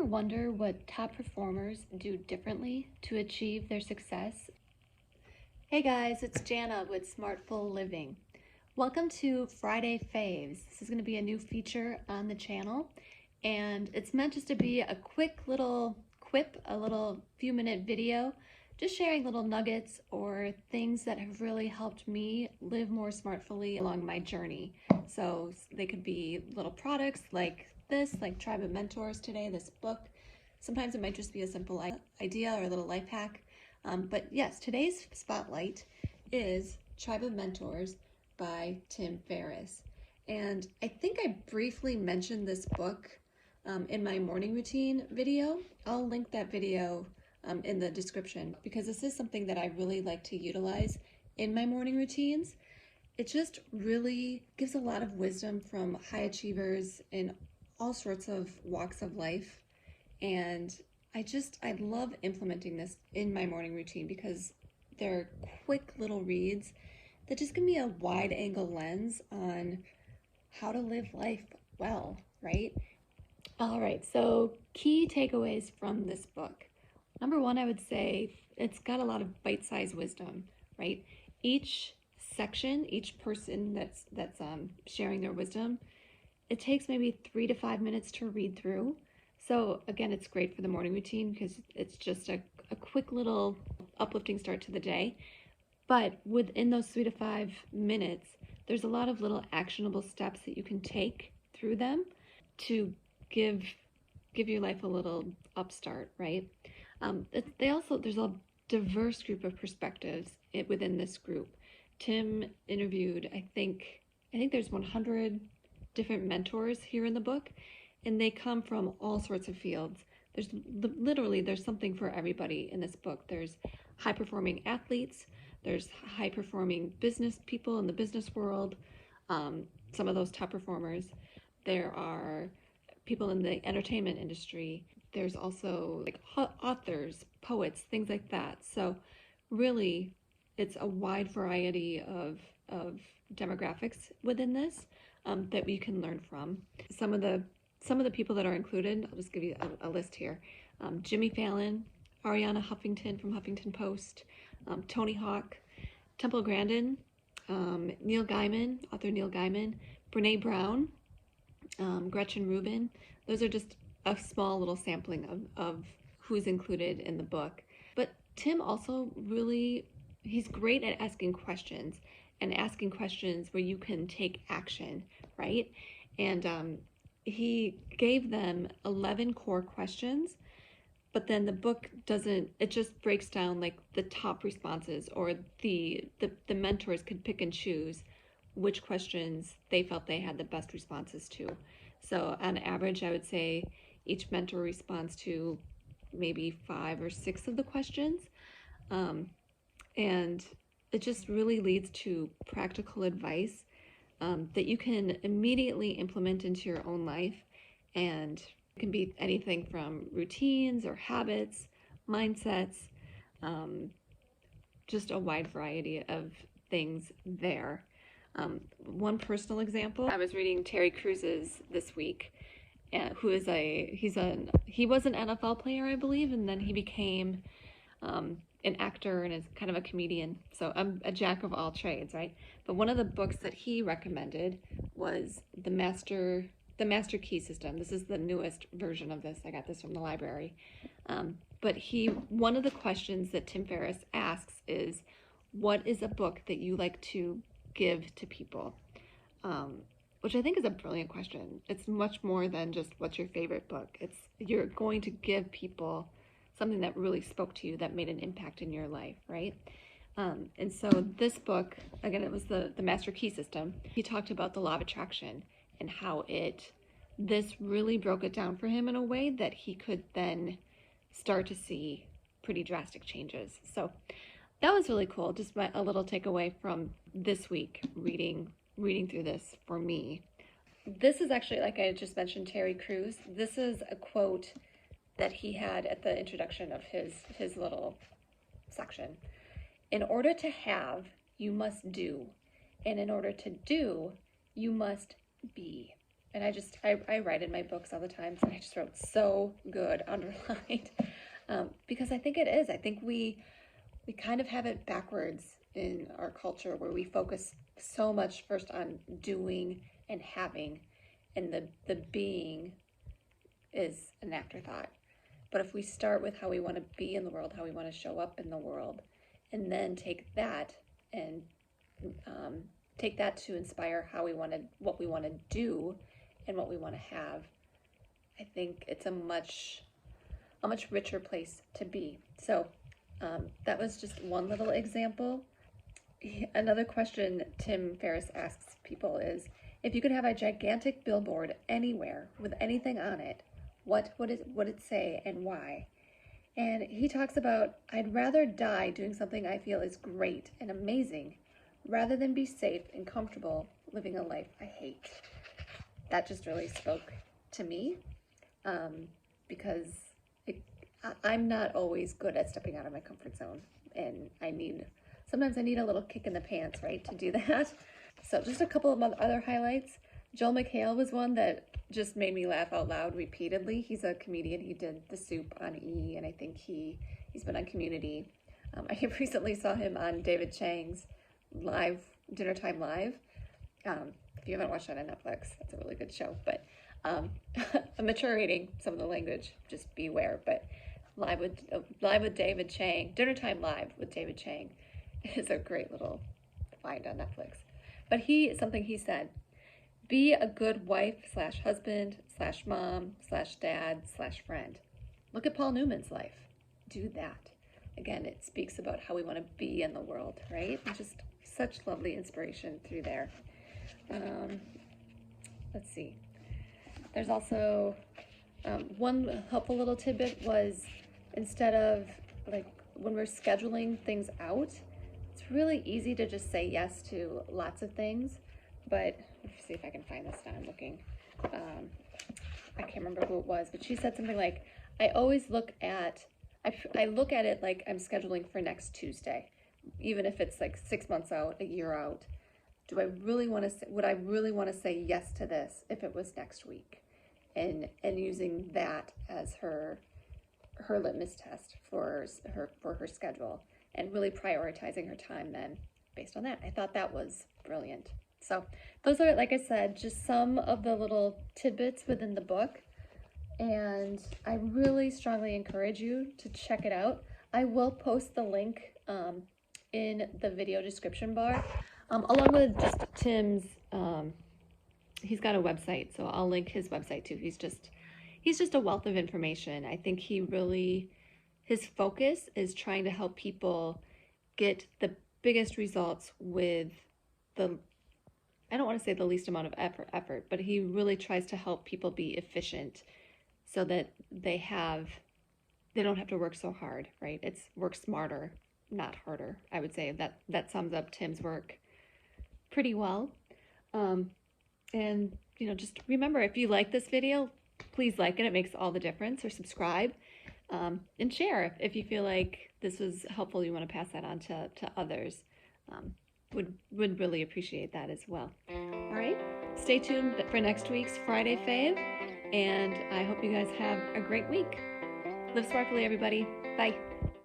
ever wonder what top performers do differently to achieve their success? Hey guys, it's Jana with Smartful Living. Welcome to Friday Faves. This is going to be a new feature on the channel, and it's meant just to be a quick little quip, a little few-minute video, just sharing little nuggets or things that have really helped me live more smartfully along my journey. So they could be little products like this, like Tribe of Mentors today, this book. Sometimes it might just be a simple idea or a little life hack. But yes, today's spotlight is Tribe of Mentors by Tim Ferriss. And I think I briefly mentioned this book in my morning routine video. I'll link that video in the description because this is something that I really like to utilize in my morning routines. It just really gives a lot of wisdom from high achievers in all sorts of walks of life. And I love implementing this in my morning routine because they're quick little reads that just give me a wide angle lens on how to live life well, right? All right, so key takeaways from this book. Number one, I would say it's got a lot of bite-sized wisdom, right? Each section, each person that's sharing their wisdom, it takes maybe 3 to 5 minutes to read through. So again, it's great for the morning routine because it's just a quick little uplifting start to the day. But within those 3 to 5 minutes, there's a lot of little actionable steps that you can take through them to give your life a little upstart, right? There's a diverse group of perspectives within this group. Tim interviewed, I think there's 100 different mentors here in the book, and they come from all sorts of fields. There's something for everybody in this book. There's high-performing athletes, there's high-performing business people in the business world, some of those top performers. There are people in the entertainment industry. There's also like authors, poets, things like that. So really, it's a wide variety of demographics within this that we can learn from. Some of the people that are included, I'll just give you a list here. Jimmy Fallon, Ariana Huffington from Huffington Post, Tony Hawk, Temple Grandin, Neil Gaiman, author Neil Gaiman, Brene Brown, Gretchen Rubin. Those are just a small little sampling of who's included in the book. But Tim also he's great at asking questions and asking questions where you can take action, right? And he gave them 11 core questions, but then the book it just breaks down like the top responses, or the mentors could pick and choose which questions they felt they had the best responses to. So on average, I would say each mentor responds to maybe 5 or 6 of the questions. And it just really leads to practical advice that you can immediately implement into your own life. And it can be anything from routines or habits, mindsets, just a wide variety of things there. One personal example, I was reading Terry Crews's this week, who is he was an NFL player, I believe, and then he became an actor and is kind of a comedian. So I'm a jack of all trades, right? But one of the books that he recommended was the Master Key System. This is the newest version of this. I got this from the library. But one of the questions that Tim Ferriss asks is, what is a book that you like to give to people? Which I think is a brilliant question. It's much more than just what's your favorite book. You're going to give people something that really spoke to you, that made an impact in your life, right? And so this book, again, it was the Master Key System. He talked about the law of attraction and how this really broke it down for him in a way that he could then start to see pretty drastic changes. So that was really cool. Just a little takeaway from this week, reading through this for me. This is actually, like I just mentioned, Terry Crews. This is a quote that he had at the introduction of his little section. In order to have, you must do. And in order to do, you must be. and I write in my books all the time, so I just wrote so good underlined, because I think it is. I think we kind of have it backwards in our culture, where we focus so much first on doing and having, and the being is an afterthought. But if we start with how we want to be in the world, how we want to show up in the world, and then take that and take that to inspire what we want to do and what we want to have, I think it's a much richer place to be. So that was just one little example. Another question Tim Ferriss asks people is, if you could have a gigantic billboard anywhere with anything on it, what would it say and why? And he talks about, I'd rather die doing something I feel is great and amazing rather than be safe and comfortable living a life I hate. That just really spoke to me, because I'm not always good at stepping out of my comfort zone, and sometimes I need a little kick in the pants, right, to do that. So just a couple of other highlights. Joel McHale was one that just made me laugh out loud repeatedly. He's a comedian. He did The Soup on E, and I think he's been on Community. I recently saw him on David Chang's Dinner Time Live. If you haven't watched that on Netflix, that's a really good show. But I'm maturating some of the language, just beware. But Live with David Chang, Dinner Time Live with David Chang is a great little find on Netflix. But something he said, be a good wife / husband / mom / dad / friend. Look at Paul Newman's life. Do that. Again, it speaks about how we want to be in the world, right? And just such lovely inspiration through there. Let's see. There's also one helpful little tidbit was, instead of like when we're scheduling things out, it's really easy to just say yes to lots of things. But let's see if I can find this now. I'm looking. I can't remember who it was, but she said something like, I always look at it like I'm scheduling for next Tuesday, even if it's like 6 months out, a year out. Would I really want to say yes to this if it was next week? And using that as her litmus test for her schedule, and really prioritizing her time then based on that. I thought that was brilliant. So those are, like I said, just some of the little tidbits within the book, and I really strongly encourage you to check it out. I will post the link in the video description bar, along with just Tim's, he's got a website, so I'll link his website too. He's just a wealth of information. I think his focus is trying to help people get the biggest results with I don't want to say the least amount of effort, but he really tries to help people be efficient so that they don't have to work so hard, right? It's work smarter, not harder. I would say that sums up Tim's work pretty well. And just remember, if you like this video, please like it. It makes all the difference. Or subscribe, and share if you feel like this was helpful. You want to pass that on to others. Would really appreciate that as well. All right, stay tuned for next week's Friday Fave, and I hope you guys have a great week. Live smartfully, everybody. Bye.